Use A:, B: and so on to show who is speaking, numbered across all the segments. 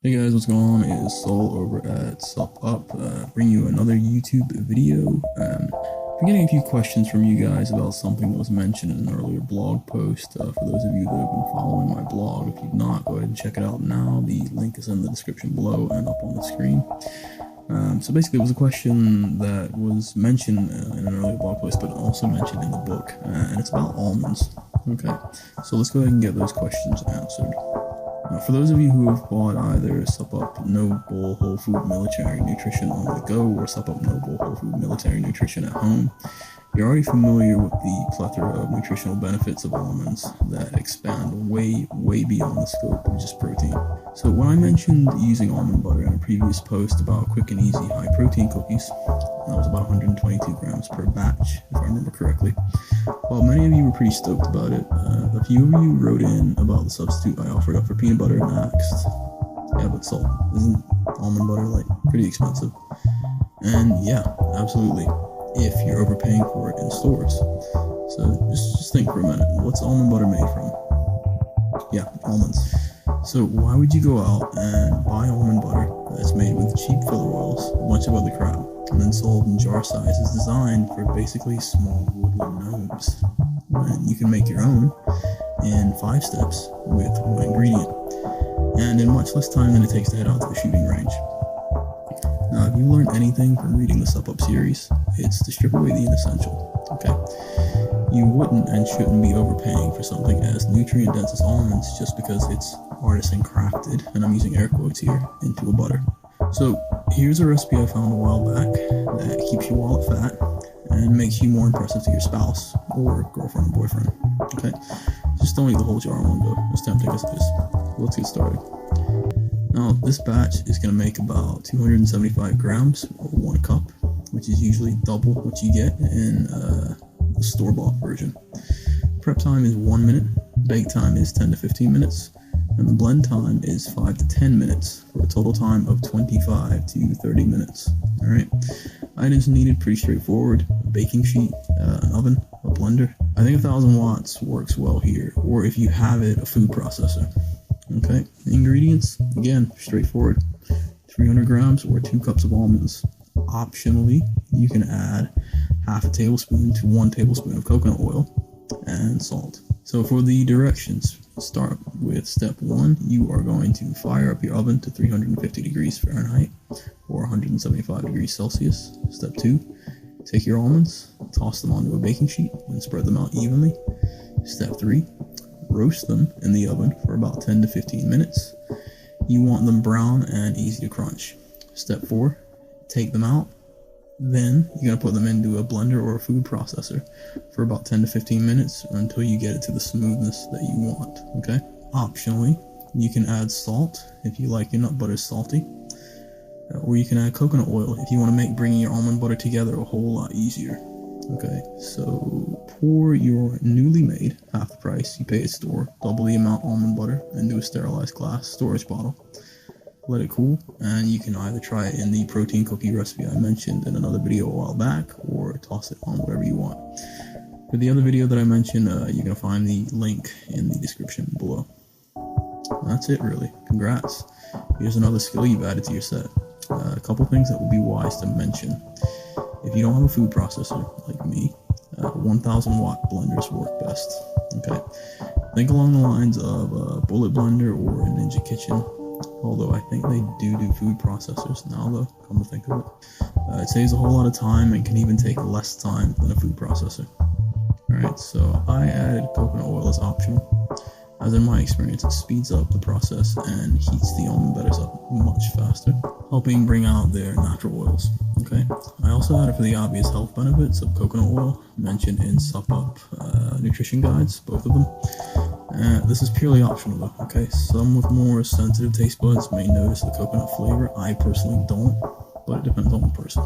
A: Hey guys, what's going on? It's Saul over at SUPP, bringing you another YouTube video. I'm getting a few questions from you guys about something that was mentioned in an earlier blog post. For those of you that have been following my blog, if you've not, go ahead and check it out now. The link is in the description below and up on the screen. So basically, it was a question that was mentioned in an earlier blog post, but also mentioned in the book, and it's about almonds. Okay, so let's go ahead and get those questions answered. Now, for those of you who have bought either SUPP Noble Whole Food Military Nutrition on the go or SUPP Noble Whole Food Military Nutrition at home, you're already familiar with the plethora of nutritional benefits of almonds that expand way beyond the scope of just protein. So when I mentioned using almond butter in a previous post about quick and easy high protein cookies, that was about 122 grams per batch, if I remember correctly. While many of you were pretty stoked about it, a few of you wrote in about the substitute I offered up for peanut butter and asked, yeah, but Salt, isn't almond butter like pretty expensive? And yeah, absolutely, if you're overpaying for it in stores. So just think for a minute, what's almond butter made from? Yeah, almonds. So why would you go out and buy almond butter that's made with cheap filler oils, a bunch of other crap, and then sold in jar sizes designed for basically small woodland gnomes, when you can make your own in 5 steps with one ingredient, and in much less time than it takes to head out to the shooting range? Now, if you learned anything from reading the SUPP series, it's to strip away the inessential, okay? You wouldn't and shouldn't be overpaying for something as nutrient-dense as almonds just because it's artisan crafted, and I'm using air quotes here, into a butter. So here's a recipe I found a while back that keeps your wallet fat and makes you more impressive to your spouse or girlfriend or boyfriend, okay? Just don't eat the whole jar in one go, as tempting as it is. Let's get started. Now, this batch is going to make about 275 grams or 1 cup, which is usually double what you get in the store-bought version. Prep time is 1 minute, bake time is 10 to 15 minutes, and the blend time is 5 to 10 minutes for a total time of 25 to 30 minutes. All right. Items needed, pretty straightforward: a baking sheet, an oven, a blender. I think 1000 watts works well here, or if you have it, a food processor. Okay. Ingredients, again, straightforward: 300 grams or 2 cups of almonds. Optionally, you can add half a tablespoon to 1 tablespoon of coconut oil and salt. So for the directions, start with step 1. You are going to fire up your oven to 350 degrees Fahrenheit or 175 degrees Celsius. Step 2, take your almonds, toss them onto a baking sheet and spread them out evenly. Step 3, roast them in the oven for about 10 to 15 minutes. You want them brown and easy to crunch. Step 4, take them out. Then you're going to put them into a blender or a food processor for about 10 to 15 minutes or until you get it to the smoothness that you want, okay? Optionally, you can add salt if you like your nut butter salty, or you can add coconut oil if you want to make bringing your almond butter together a whole lot easier, okay? So pour your newly made, half the price you pay at store, double the amount almond butter into a sterilized glass storage bottle. Let it cool, and you can either try it in the protein cookie recipe I mentioned in another video a while back, or toss it on whatever you want. For the other video that I mentioned, you're going to find the link in the description below. That's it, really. Congrats. Here's another skill you've added to your set. A couple things that would be wise to mention. If you don't have a food processor, like me, 1000 watt blenders work best. Okay. Think along the lines of a Bullet Blender or a Ninja Kitchen. Although I think they do food processors now, though, come to think of it. It saves a whole lot of time and can even take less time than a food processor. Alright, so I added coconut oil as optional, as in my experience it speeds up the process and heats the almond butters up much faster, helping bring out their natural oils. Okay, I also added for the obvious health benefits of coconut oil, mentioned in SUPP nutrition guides, both of them. This is purely optional though, okay? Some with more sensitive taste buds may notice the coconut flavor. I personally don't, but it depends on the person.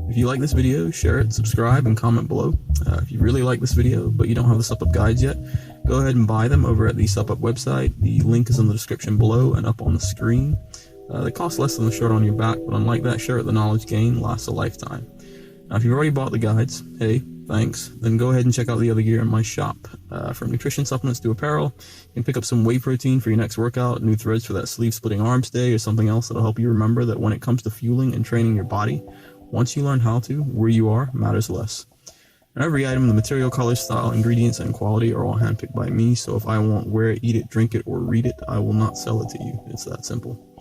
A: If you like this video, share it, subscribe, and comment below. If you really like this video, but you don't have the SUPP guides yet, go ahead and buy them over at the SUPP website. The link is in the description below and up on the screen. They cost less than the shirt on your back, but unlike that shirt, the knowledge gained lasts a lifetime. Now, if you've already bought the guides, hey, Thanks. Then go ahead and check out the other gear in my shop. From nutrition supplements to apparel, you can pick up some whey protein for your next workout, new threads for that sleeve-splitting arms day, or something else that'll help you remember that when it comes to fueling and training your body, once you learn how to, where you are matters less. And every item, the material, color, style, ingredients, and quality are all handpicked by me, so if I won't wear it, eat it, drink it, or read it, I will not sell it to you. It's that simple.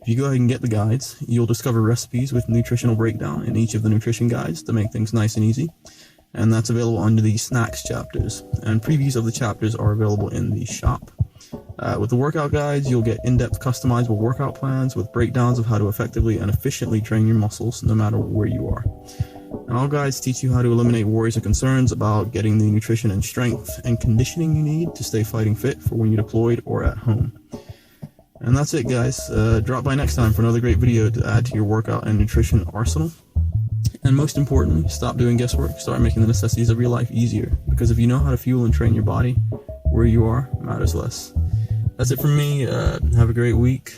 A: If you go ahead and get the guides, you'll discover recipes with nutritional breakdown in each of the nutrition guides to make things nice and easy. And that's available under the snacks chapters. And previews of the chapters are available in the shop. With the workout guides, you'll get in-depth customizable workout plans with breakdowns of how to effectively and efficiently train your muscles no matter where you are. And all guides teach you how to eliminate worries and concerns about getting the nutrition and strength and conditioning you need to stay fighting fit for when you're deployed or at home. And that's it, guys. Drop by next time for another great video to add to your workout and nutrition arsenal. And most importantly, stop doing guesswork, start making the necessities of your life easier. Because if you know how to fuel and train your body, where you are matters less. That's it from me. Have a great week,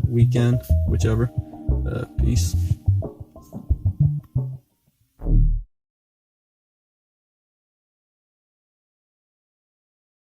A: weekend, whichever. Peace.